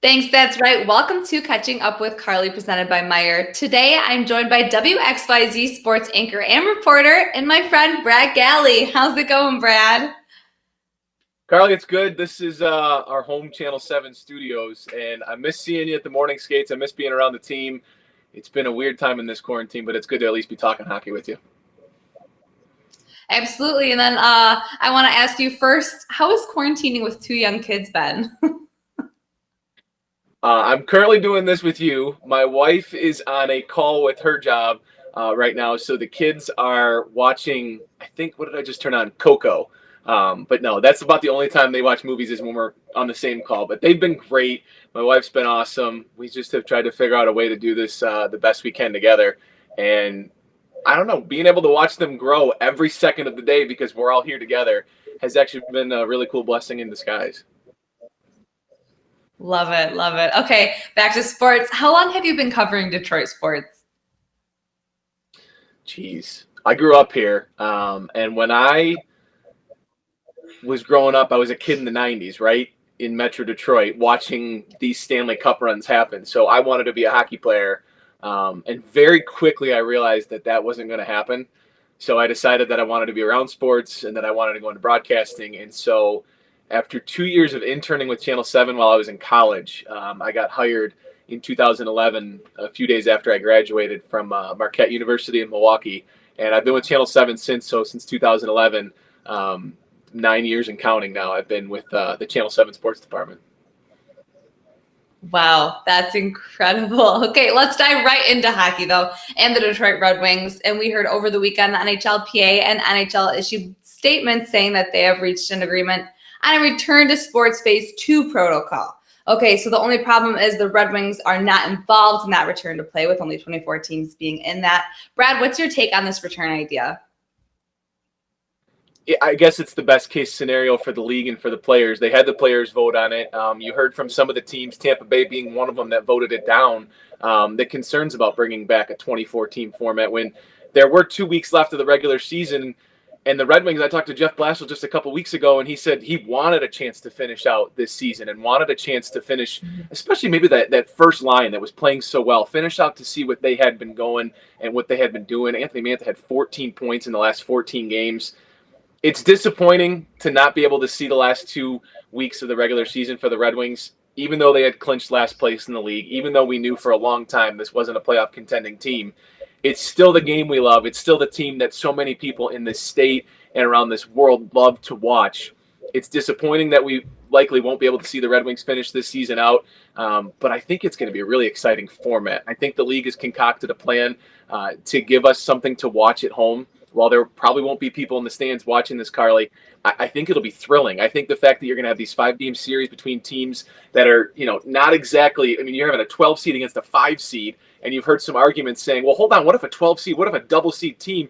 Thanks, that's right. Welcome to Catching Up with Carley, presented by Meijer. Today, I'm joined by WXYZ sports anchor and reporter and my friend Brad Galli. How's it going, Brad? Carly, it's good. This is our home Channel 7 studios, and I miss seeing you at the morning skates. I miss being around the team. It's been a weird time in this quarantine, but it's good to at least be talking hockey with you. Absolutely. And then I want to ask you first, how has quarantining with two young kids been? I'm currently doing this with you. My wife is on a call with her job right now, so the kids are watching, I think, what did I just turn on? Coco. But no, that's about the only time they watch movies is when we're on the same call. But they've been great. My wife's been awesome. We just have tried to figure out a way to do this the best we can together. And I don't know, being able to watch them grow every second of the day because we're all here together has actually been a really cool blessing in disguise. Love it. Love it. Okay, back to sports. How long have you been covering Detroit sports? Jeez. I grew up here. And when I was growing up, I was a kid in the 90s, right? In Metro Detroit, watching these Stanley Cup runs happen. So I wanted to be a hockey player. And very quickly, I realized that that wasn't going to happen. So I decided that I wanted to be around sports and that I wanted to go into broadcasting. And so after 2 years of interning with Channel 7 while I was in college, I got hired in 2011, a few days after I graduated from Marquette University in Milwaukee. And I've been with Channel 7 since, so since 2011. 9 years and counting now. I've been with the Channel 7 Sports Department. Wow, that's incredible. Okay, let's dive right into hockey, though, and the Detroit Red Wings. And we heard over the weekend the NHLPA and NHL issued statements saying that they have reached an agreement on a return to sports phase 2 protocol. Okay, so the only problem is the Red Wings are not involved in that return to play, with only 24 teams being in that. Brad, what's your take on this return idea? I guess it's the best case scenario for the league and for the players. They had the players vote on it. You heard from some of the teams, Tampa Bay being one of them, that voted it down. The concerns about bringing back a 24-team format when there were 2 weeks left of the regular season. And the Red Wings, I talked to Jeff Blashill just a couple weeks ago, and he said he wanted a chance to finish out this season and wanted a chance to finish, especially maybe that first line that was playing so well, finish out to see what they had been going and what they had been doing. Anthony Mantha had 14 points in the last 14 games. It's disappointing to not be able to see the last 2 weeks of the regular season for the Red Wings, even though they had clinched last place in the league, even though we knew for a long time this wasn't a playoff contending team. It's still the game we love. It's still the team that so many people in this state and around this world love to watch. It's disappointing that we likely won't be able to see the Red Wings finish this season out, but I think it's going to be a really exciting format. I think the league has concocted a plan to give us something to watch at home. While there probably won't be people in the stands watching this, Carly, I think it'll be thrilling. I think the fact that you're going to have these 5-game series between teams that are, not exactly, I mean, you're having a 12 seed against a 5 seed, and you've heard some arguments saying, well, hold on, what if a 12 seed, what if a double seed team,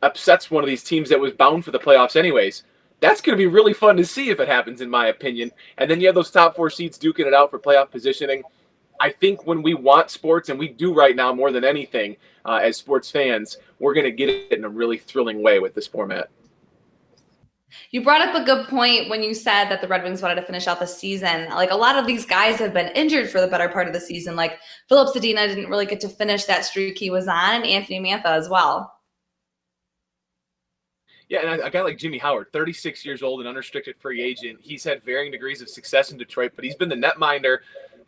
upsets one of these teams that was bound for the playoffs anyways? That's going to be really fun to see if it happens, in my opinion. And then you have those top 4 seeds duking it out for playoff positioning. I think when we want sports, and we do right now more than anything as sports fans, we're going to get it in a really thrilling way with this format. You brought up a good point when you said that the Red Wings wanted to finish out the season. Like, a lot of these guys have been injured for the better part of the season. Like, Philip Zadina didn't really get to finish that streak he was on, and Anthony Mantha as well. Yeah, and a guy like Jimmy Howard, 36 years old and unrestricted free agent, he's had varying degrees of success in Detroit, but he's been the netminder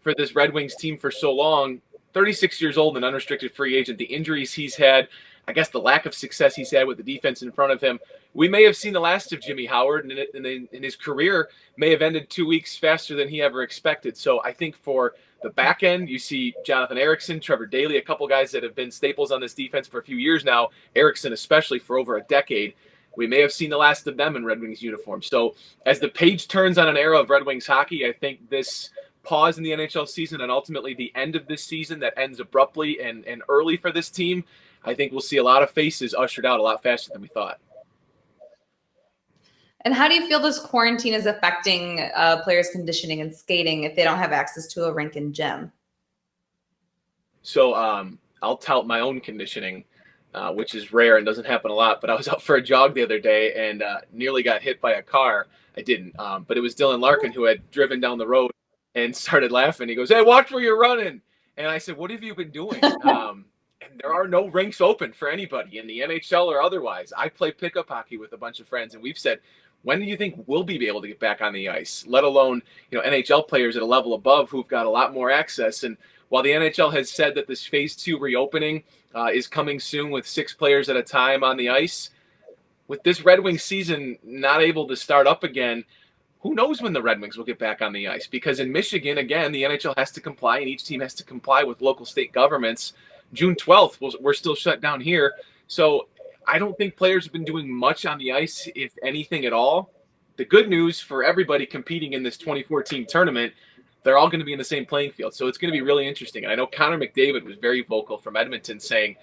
for this Red Wings team for so long. 36 years old and unrestricted free agent. The injuries he's had, I guess the lack of success he's had with the defense in front of him. We may have seen the last of Jimmy Howard, and his career may have ended 2 weeks faster than he ever expected. So I think for the back end, you see Jonathan Ericsson, Trevor Daley, a couple guys that have been staples on this defense for a few years now, Ericsson especially for over a decade. We may have seen the last of them in Red Wings uniform. So as the page turns on an era of Red Wings hockey, I think this pause in the NHL season and ultimately the end of this season that ends abruptly and early for this team, I think we'll see a lot of faces ushered out a lot faster than we thought. And how do you feel this quarantine is affecting players' conditioning and skating if they don't have access to a rink and gym? So I'll tout my own conditioning, which is rare and doesn't happen a lot. But I was out for a jog the other day and nearly got hit by a car. I didn't, but it was Dylan Larkin who had driven down the road and started laughing. He goes, "Hey, watch where you're running." And I said, "What have you been doing?" And there are no rinks open for anybody in the NHL or otherwise. I play pickup hockey with a bunch of friends, and we've said, when do you think we'll be able to get back on the ice? Let alone, NHL players at a level above who've got a lot more access. And while the NHL has said that this phase 2 reopening is coming soon with 6 players at a time on the ice, with this Red Wings season not able to start up again, who knows when the Red Wings will get back on the ice? Because in Michigan, again, the NHL has to comply, and each team has to comply with local state governments. June 12th, we're still shut down here. So I don't think players have been doing much on the ice, if anything at all. The good news for everybody competing in this 2014 tournament, they're all going to be in the same playing field. So it's going to be really interesting. And I know Connor McDavid was very vocal from Edmonton saying,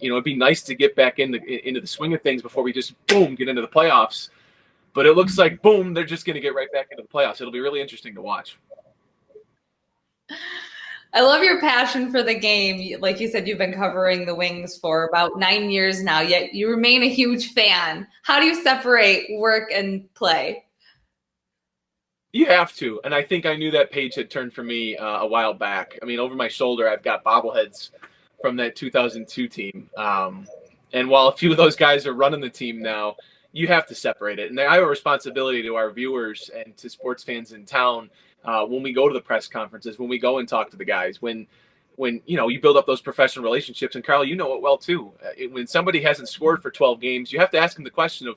it'd be nice to get back into the swing of things before we just, boom, get into the playoffs. But it looks like, boom, they're just going to get right back into the playoffs. It'll be really interesting to watch. I love your passion for the game. Like you said, you've been covering the Wings for about 9 years now, yet you remain a huge fan. How do you separate work and play? You have to. And I think I knew that page had turned for me a while back. I mean, over my shoulder, I've got bobbleheads from that 2002 team. And while a few of those guys are running the team now, you have to separate it. And I have a responsibility to our viewers and to sports fans in town when we go to the press conferences, when we go and talk to the guys, when you build up those professional relationships. And Carl, you know it well too. When somebody hasn't scored for 12 games, you have to ask them the question of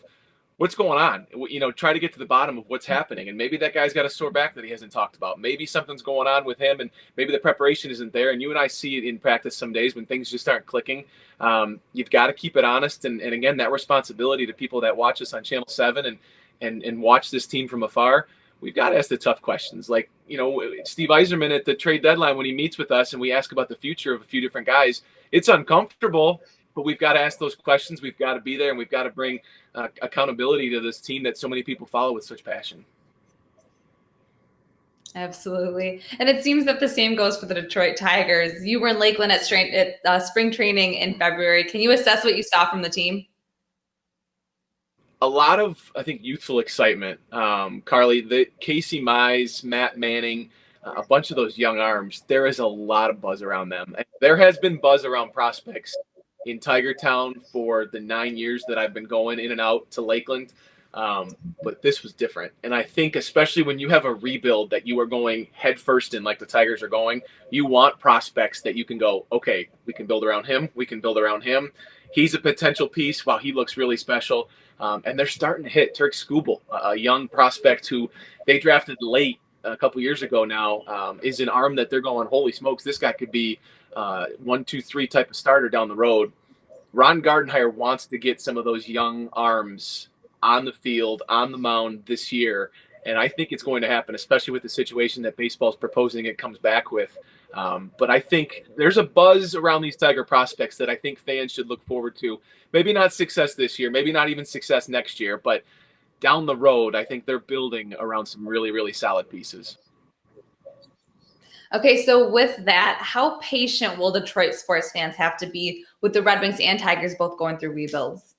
what's going on. Try to get to the bottom of what's happening. And maybe that guy's got a sore back that he hasn't talked about. Maybe something's going on with him, and maybe the preparation isn't there. And you and I see it in practice some days when things just aren't clicking. You've got to keep it honest. And again, that responsibility to people that watch us on Channel 7 and watch this team from afar. We've got to ask the tough questions. Like, Steve Yzerman at the trade deadline, when he meets with us and we ask about the future of a few different guys, it's uncomfortable, but we've got to ask those questions. We've got to be there, and we've got to bring accountability to this team that so many people follow with such passion. Absolutely. And it seems that the same goes for the Detroit Tigers. You were in Lakeland at spring training in February. Can you assess what you saw from the team? A lot of, I think, youthful excitement. Carley, Casey Mize, Matt Manning, a bunch of those young arms, there is a lot of buzz around them. And there has been buzz around prospects in Tiger Town for the 9 years that I've been going in and out to Lakeland. But this was different. And I think especially when you have a rebuild that you are going head first in like the Tigers are going, you want prospects that you can go, okay, we can build around him. We can build around him. He's a potential piece. Wow, he looks really special. And they're starting to hit. Turk Skubal, a young prospect who they drafted late a couple years ago now, is an arm that they're going, holy smokes, this guy could be 1, 2, 3 type of starter down the road. Ron Gardenhire wants to get some of those young arms on the field, on the mound this year. And I think it's going to happen, especially with the situation that baseball's proposing it comes back with. But I think there's a buzz around these Tiger prospects that I think fans should look forward to. Maybe not success this year, maybe not even success next year, but down the road, I think they're building around some really, really solid pieces. Okay, so with that, how patient will Detroit sports fans have to be with the Red Wings and Tigers both going through rebuilds?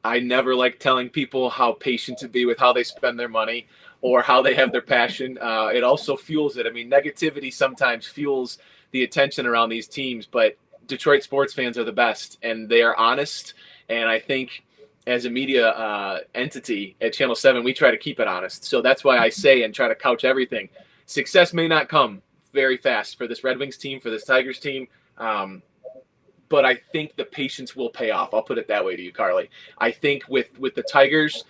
I never like telling people how patient to be with how they spend their money or how they have their passion. It also fuels it. I mean, negativity sometimes fuels the attention around these teams, but Detroit sports fans are the best, and they are honest. And I think as a media entity at Channel 7, we try to keep it honest. So that's why I say and try to couch everything. Success may not come very fast for this Red Wings team, for this Tigers team. But I think the patience will pay off. I'll put it that way to you, Carley. I think with the Tigers,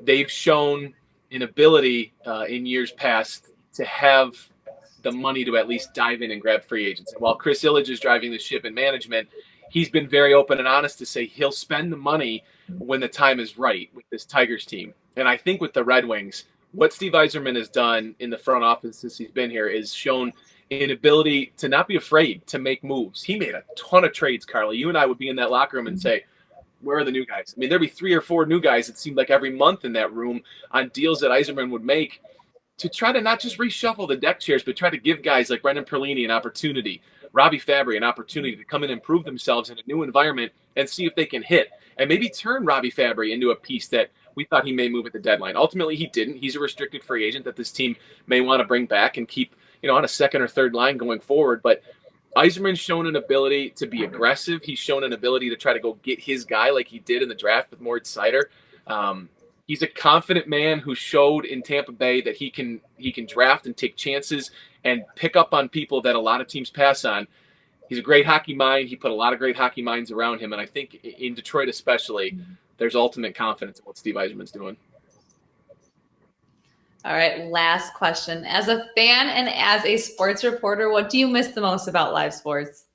they've shown an ability in years past to have the money to at least dive in and grab free agents. And while Chris Illage is driving the ship in management, he's been very open and honest to say he'll spend the money when the time is right with this Tigers team. And I think with the Red Wings, what Steve Yzerman has done in the front office since he's been here is shown an ability to not be afraid to make moves. He made a ton of trades, Carly. You and I would be in that locker room and say, where are the new guys? I mean, there'd be 3 or 4 new guys, it seemed like every month in that room on deals that Yzerman would make to try to not just reshuffle the deck chairs, but try to give guys like Brendan Perlini an opportunity, Robbie Fabry an opportunity to come in and prove themselves in a new environment and see if they can hit. And maybe turn Robbie Fabry into a piece that we thought he may move at the deadline. Ultimately, he didn't. He's a restricted free agent that this team may want to bring back and keep, on a second or third line going forward. But Yzerman's shown an ability to be aggressive. He's shown an ability to try to go get his guy like he did in the draft with Moritz Seider. He's a confident man who showed in Tampa Bay that he can draft and take chances and pick up on people that a lot of teams pass on. He's a great hockey mind. He put a lot of great hockey minds around him. And I think in Detroit especially, there's ultimate confidence in what Steve Yzerman's doing. All right, last question. As a fan and as a sports reporter, what do you miss the most about live sports?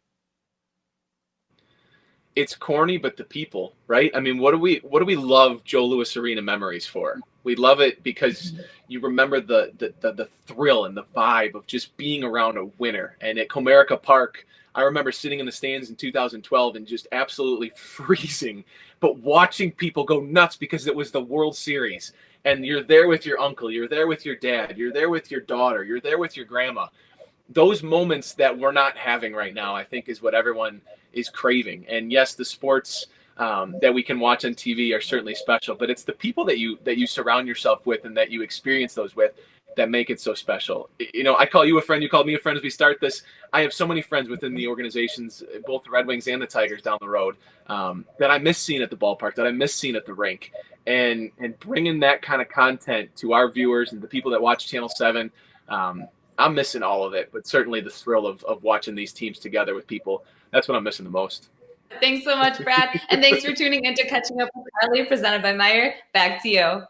It's corny, but the people, right? I mean, what do we love Joe Louis Arena memories for? We love it because you remember the thrill and the vibe of just being around a winner. And at Comerica Park, I remember sitting in the stands in 2012 and just absolutely freezing, but watching people go nuts because it was the World Series. And you're there with your uncle, you're there with your dad, you're there with your daughter, you're there with your grandma. Those moments that we're not having right now, I think, is what everyone is craving. And yes, the sports that we can watch on TV are certainly special, but it's the people that you surround yourself with and that you experience those with that make it so special. I call you a friend, you call me a friend as we start this. I have so many friends within the organizations, both the Red Wings and the Tigers down the road, that I miss seeing at the ballpark, that I miss seeing at the rink. And bringing that kind of content to our viewers and the people that watch Channel 7, I'm missing all of it, but certainly the thrill of watching these teams together with people, that's what I'm missing the most. Thanks so much, Brad. And thanks for tuning in to Catching Up with Carley, presented by Meijer. Back to you.